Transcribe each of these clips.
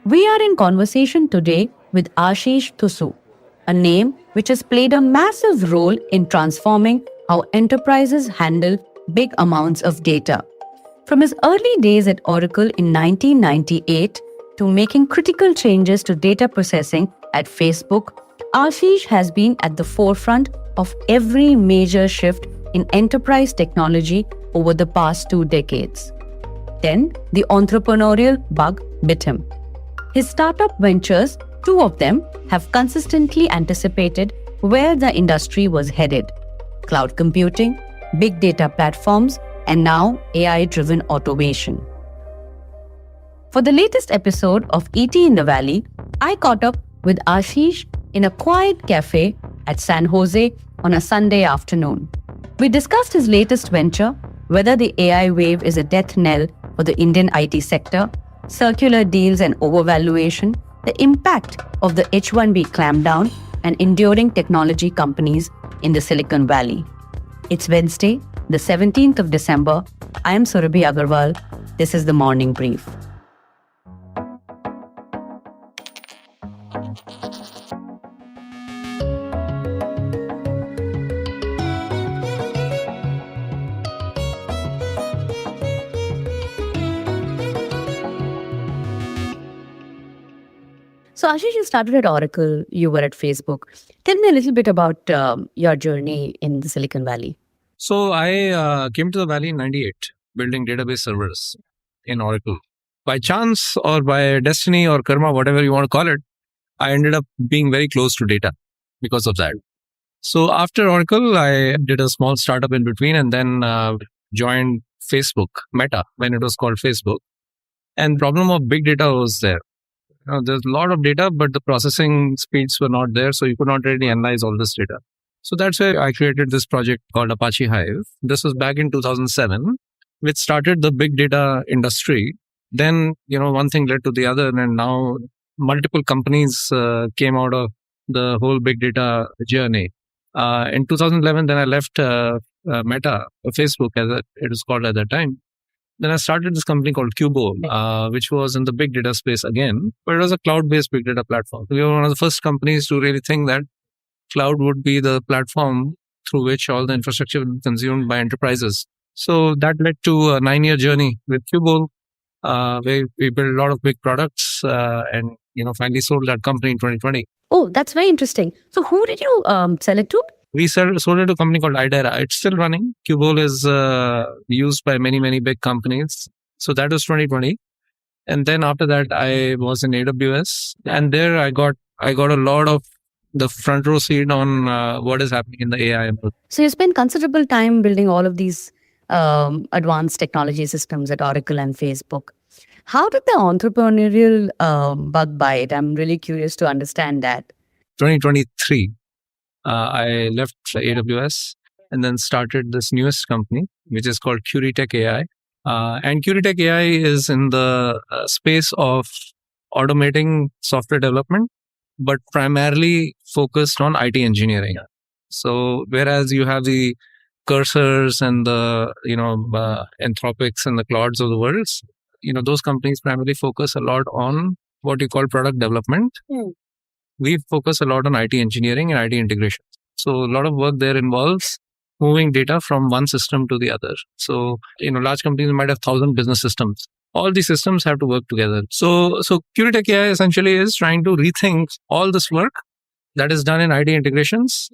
We are in conversation today with Ashish Thusoo, a name which has played a massive role in transforming how enterprises handle big amounts of data. From his early days at Oracle in 1998 to making critical changes to data processing at Facebook, Ashish has been at the forefront of every major shift in enterprise technology over the past 2 decades. Then, the entrepreneurial bug bit him. His startup ventures, 2 of them, have consistently anticipated where the industry was headed: cloud computing, big data platforms, and now AI-driven automation. For the latest episode of ET in the Valley, I caught up with Ashish in a quiet cafe at San Jose on a Sunday afternoon. We discussed his latest venture, whether the AI wave is a death knell for the Indian IT sector, circular deals and overvaluation, the impact of the H-1B clampdown, and enduring technology companies in the Silicon Valley. It's Wednesday, the 17th of December. I am Surabhi Agarwal. This is the Morning Brief. So, Ashish, you started at Oracle, you were at Facebook. Tell me a little bit about your journey in the Silicon Valley. So I came to the Valley in 98, building database servers in Oracle. By chance or by destiny or karma, whatever you want to call it, I ended up being very close to data because of that. So after Oracle, I did a small startup in between and then joined Facebook, Meta, when it was called Facebook. And the problem of big data was there. There's a lot of data, but the processing speeds were not there, so you could not really analyze all this data. So that's where I created this project called Apache Hive. This was back in 2007, which started the big data industry. Then, one thing led to the other, and now multiple companies came out of the whole big data journey. In 2011, then I left Meta, Facebook, as it was called at that time. Then I started this company called Cubo, which was in the big data space again, but it was a cloud-based big data platform. We were one of the first companies to really think that cloud would be the platform through which all the infrastructure would be consumed by enterprises. So that led to a 9-year journey with Cubo, where we built a lot of big products and finally sold that company in 2020. Oh, that's very interesting. So who did you sell it to? We sold it to a company called Idera. It's still running. Cubo is used by many, many big companies. So that was 2020. And then after that, I was in AWS. And there I got a lot of the front row seat on what is happening in the AI. So you spent considerable time building all of these advanced technology systems at Oracle and Facebook. How did the entrepreneurial bug bite? I'm really curious to understand that. 2023. I left AWS and then started this newest company, which is called CurieTech AI. And CurieTech AI is in the space of automating software development, but primarily focused on IT engineering. So whereas you have the Cursors and the Anthropics and the Claudes of the world, those companies primarily focus a lot on what you call product development. We focus a lot on IT engineering and IT integration. So a lot of work there involves moving data from one system to the other. So, large companies might have 1,000 business systems. All these systems have to work together. So CurieTech AI essentially is trying to rethink all this work that is done in IT integrations,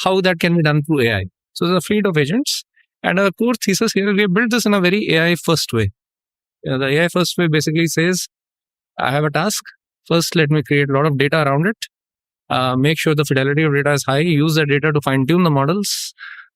how that can be done through AI. So there's a fleet of agents. And our core thesis here, we built this in a very AI first way. The AI first way basically says, I have a task. First, let me create a lot of data around it. Make sure the fidelity of data is high. Use that data to fine-tune the models.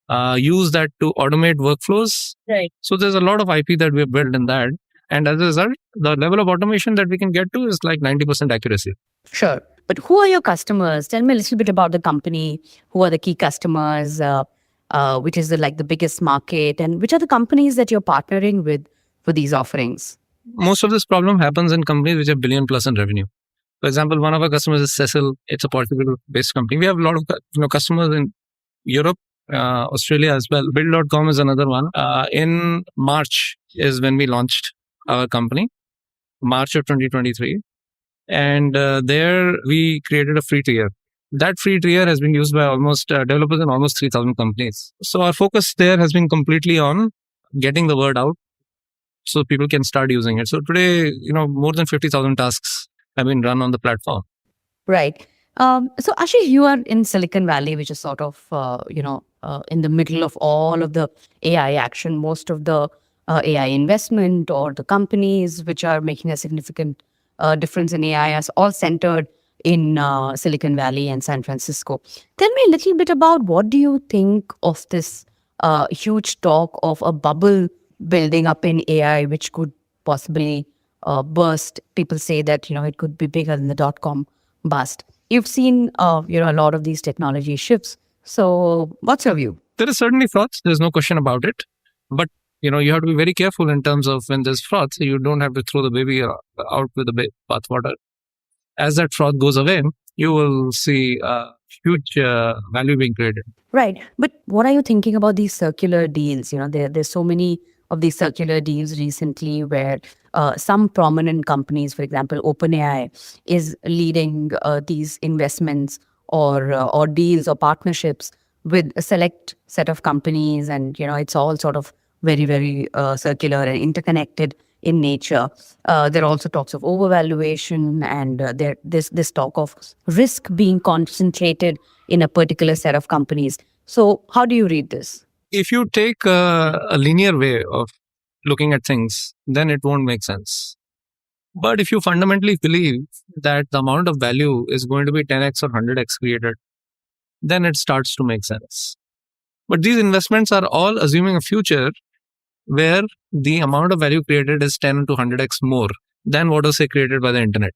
Use that to automate workflows. Right. So there's a lot of IP that we have built in that. And as a result, the level of automation that we can get to is like 90% accuracy. Sure. But who are your customers? Tell me a little bit about the company. Who are the key customers? Which is the biggest market? And which are the companies that you're partnering with for these offerings? Most of this problem happens in companies which have billion plus in revenue. For example, one of our customers is Cecil. It's a Portugal-based company. We have a lot of customers in Europe Australia as well. Build.com is another one. In March is when we launched our company, March of 2023. And there we created a free tier. That free tier has been used by almost developers in almost 3,000 companies. So our focus there has been completely on getting the word out so people can start using it. So today, more than 50,000 tasks have been run on the platform. Right. So Ashish, you are in Silicon Valley, which is sort of, in the middle of all of the AI action. Most of the AI investment or the companies which are making a significant difference in AI is all centered in Silicon Valley and San Francisco. Tell me a little bit about what do you think of this huge talk of a bubble building up in AI, which could possibly burst. People say that it could be bigger than the .com bust. You've seen a lot of these technology shifts. So, what's your view? There is certainly frauds. There's no question about it. But you have to be very careful in terms of when there's fraud. So you don't have to throw the baby out with the bathwater. As that fraud goes away, you will see huge value being created. Right. But what are you thinking about these circular deals? There's so many of these circular deals recently where some prominent companies, for example, OpenAI, is leading these investments or deals or partnerships with a select set of companies, and it's all sort of very, very circular and interconnected in nature. There are also talks of overvaluation, and there's this talk of risk being concentrated in a particular set of companies. So, how do you read this? If you take a linear way of looking at things, then it won't make sense. But if you fundamentally believe that the amount of value is going to be 10x or 100x created, then it starts to make sense. But these investments are all assuming a future where the amount of value created is 10 to 100x more than what was, say, created by the internet.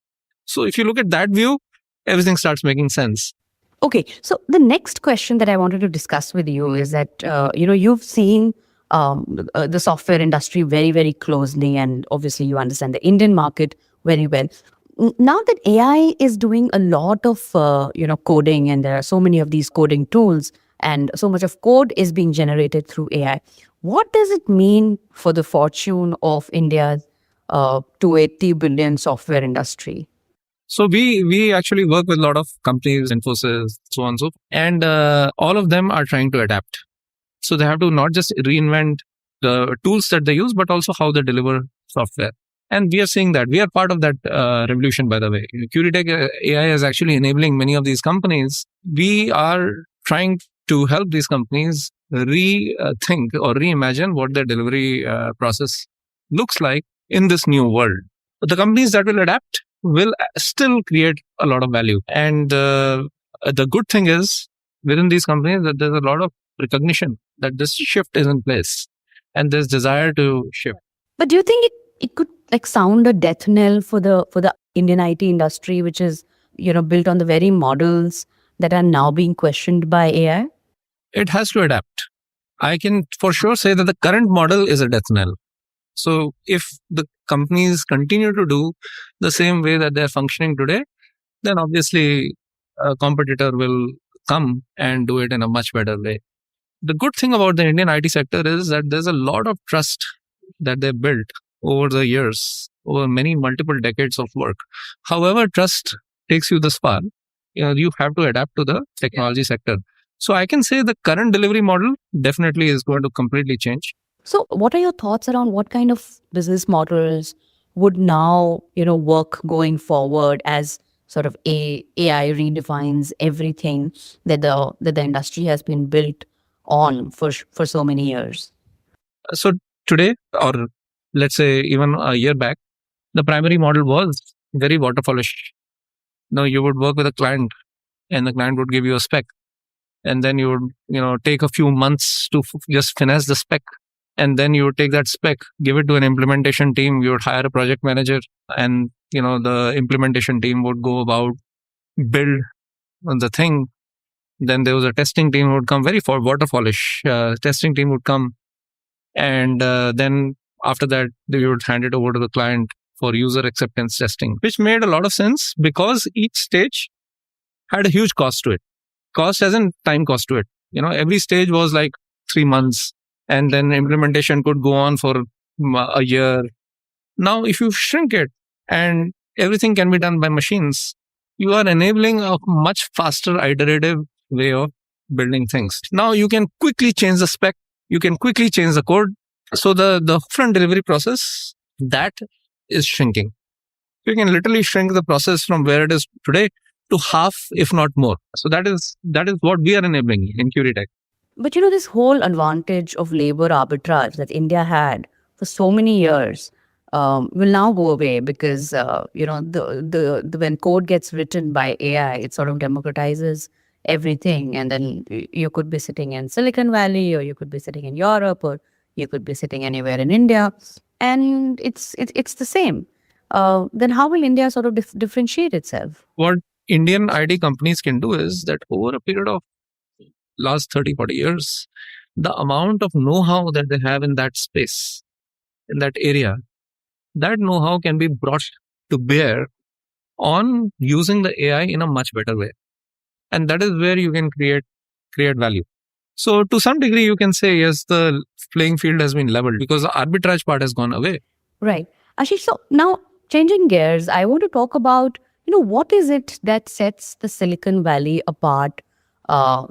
So if you look at that view, everything starts making sense. Okay, so the next question that I wanted to discuss with you is that you've seen the software industry very, very closely, and obviously you understand the Indian market very well. Now that AI is doing a lot of coding, and there are so many of these coding tools, and so much of code is being generated through AI, what does it mean for the fortune of India's 280 billion software industry? So we actually work with a lot of companies, Infosys, so on and so forth, and all of them are trying to adapt. So they have to not just reinvent the tools that they use, but also how they deliver software. And we are seeing that. We are part of that revolution, by the way. CurieTech AI is actually enabling many of these companies. We are trying to help these companies rethink or reimagine what their delivery process looks like in this new world. But the companies that will adapt will still create a lot of value. And the good thing is, within these companies, that there's a lot of recognition that this shift is in place and there's desire to shift. But do you think it could sound a death knell for the Indian IT industry, which is built on the very models that are now being questioned by AI? It has to adapt. I can for sure say that the current model is a death knell. So if the companies continue to do the same way that they're functioning today, then obviously a competitor will come and do it in a much better way. The good thing about the Indian IT sector is that there's a lot of trust that they built over the years, over many multiple decades of work. However, trust takes you this far. You have to adapt to the technology sector. So I can say the current delivery model definitely is going to completely change. So what are your thoughts around what kind of business models would now, work going forward as sort of AI redefines everything that the industry has been built on for so many years? So today, or let's say even a year back, the primary model was very waterfallish. Now you would work with a client and the client would give you a spec. And then you would, take a few months to just finesse the spec. And then you would take that spec, give it to an implementation team. You would hire a project manager, and the implementation team would go about build the thing. Then there was a testing team who would come, very waterfallish. Testing team would come, and then after that, they would hand it over to the client for user acceptance testing, which made a lot of sense because each stage had a huge cost to it. Cost as in time cost to it. Every stage was like 3 months, and then implementation could go on for a year. Now, if you shrink it and everything can be done by machines, you are enabling a much faster iterative way of building things. Now you can quickly change the spec, you can quickly change the code. So the front delivery process, that is shrinking. You can literally shrink the process from where it is today to half, if not more. So that is what we are enabling in CurieTech. But this whole advantage of labor arbitrage that India had for so many years will now go away because the when code gets written by AI, it sort of democratizes everything, and then you could be sitting in Silicon Valley, or you could be sitting in Europe, or you could be sitting anywhere in India, and it's the same. Then how will India sort of differentiate itself? What Indian IT companies can do is that over a period of last 30, 40 years, the amount of know-how that they have in that space, in that area, that know-how can be brought to bear on using the AI in a much better way. And that is where you can create value. So to some degree, you can say, yes, the playing field has been leveled because the arbitrage part has gone away. Right. Ashish, so now changing gears, I want to talk about, what is it that sets the Silicon Valley apart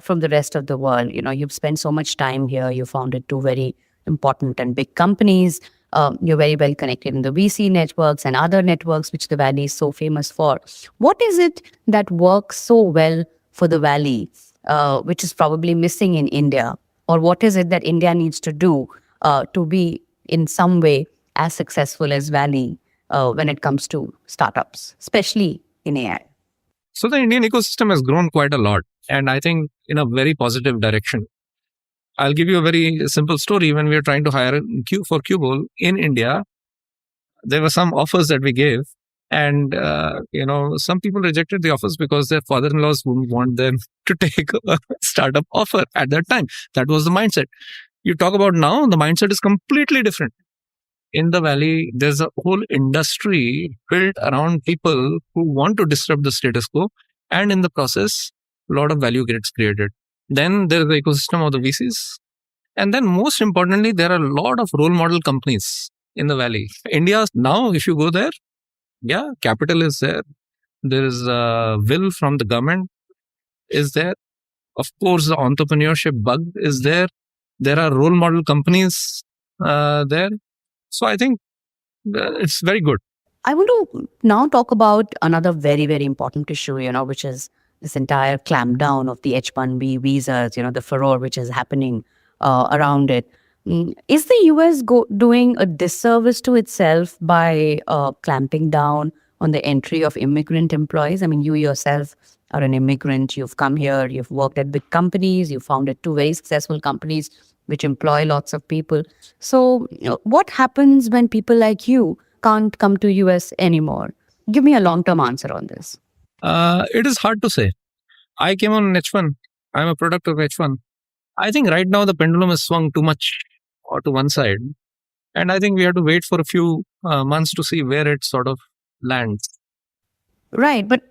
from the rest of the world? You've spent so much time here. You founded two very important and big companies. You're very well connected in the VC networks and other networks, which the Valley is so famous for. What is it that works so well for the Valley, which is probably missing in India? Or what is it that India needs to do to be in some way as successful as Valley when it comes to startups, especially in AI? So the Indian ecosystem has grown quite a lot, and I think in a very positive direction. I'll give you a very simple story. When we were trying to hire for Qbol in India, there were some offers that we gave, and some people rejected the offers because their father-in-laws wouldn't want them to take a startup offer at that time. That was the mindset. You talk about now, the mindset is completely different. In the Valley, there's a whole industry built around people who want to disrupt the status quo, and in the process, a lot of value gets created. Then there's the ecosystem of the VCs. And then most importantly, there are a lot of role model companies in the Valley. India, now, if you go there, yeah, capital is there. There is a will from the government is there. Of course, the entrepreneurship bug is there. There are role model companies there. So I think it's very good. I want to now talk about another very, very important issue, which is this entire clampdown of the H-1B visas, the furor which is happening around it. Is the US doing a disservice to itself by clamping down on the entry of immigrant employees? I mean, you yourself are an immigrant. You've come here, you've worked at big companies, you've founded two very successful companies which employ lots of people. So what happens when people like you can't come to US anymore? Give me a long-term answer on this. It is hard to say. I came on H1. I'm a product of H1. I think right now the pendulum has swung too much or to one side. And I think we have to wait for a few months to see where it sort of lands. Right. But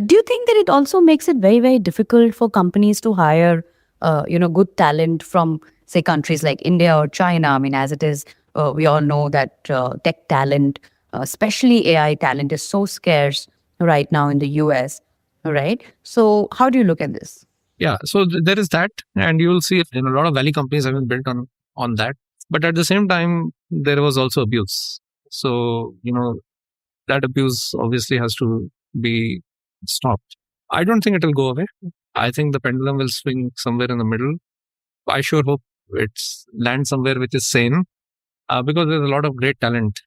do you think that it also makes it very, very difficult for companies to hire, good talent from, say, countries like India or China? I mean, as it is, we all know that tech talent, especially AI talent, is so scarce right now in the US, right? So how do you look at this? Yeah, so there is that, and you will see a lot of Valley companies have been built on that. But at the same time, there was also abuse. So, that abuse obviously has to be stopped. I don't think it will go away. I think the pendulum will swing somewhere in the middle. I sure hope it's land somewhere which is sane, because there's a lot of great talent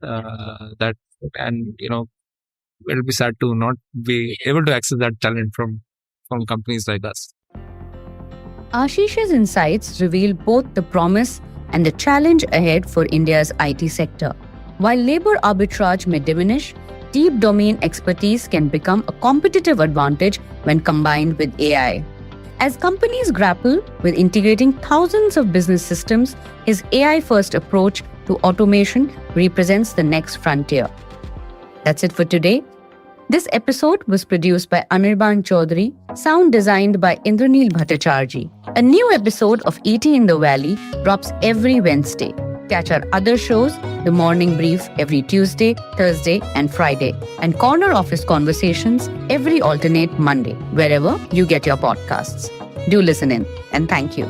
it'll be sad to not be able to access that talent from companies like us. Ashish's insights reveal both the promise and the challenge ahead for India's IT sector. While labor arbitrage may diminish, deep domain expertise can become a competitive advantage when combined with AI. As companies grapple with integrating thousands of business systems, his AI-first approach to automation represents the next frontier. That's it for today. This episode was produced by Anirban Chaudhary, sound designed by Indraneel Bhattacharjee. A new episode of ET in the Valley drops every Wednesday. Catch our other shows, The Morning Brief every Tuesday, Thursday, and Friday, and Corner Office Conversations every alternate Monday, wherever you get your podcasts. Do listen in, and thank you.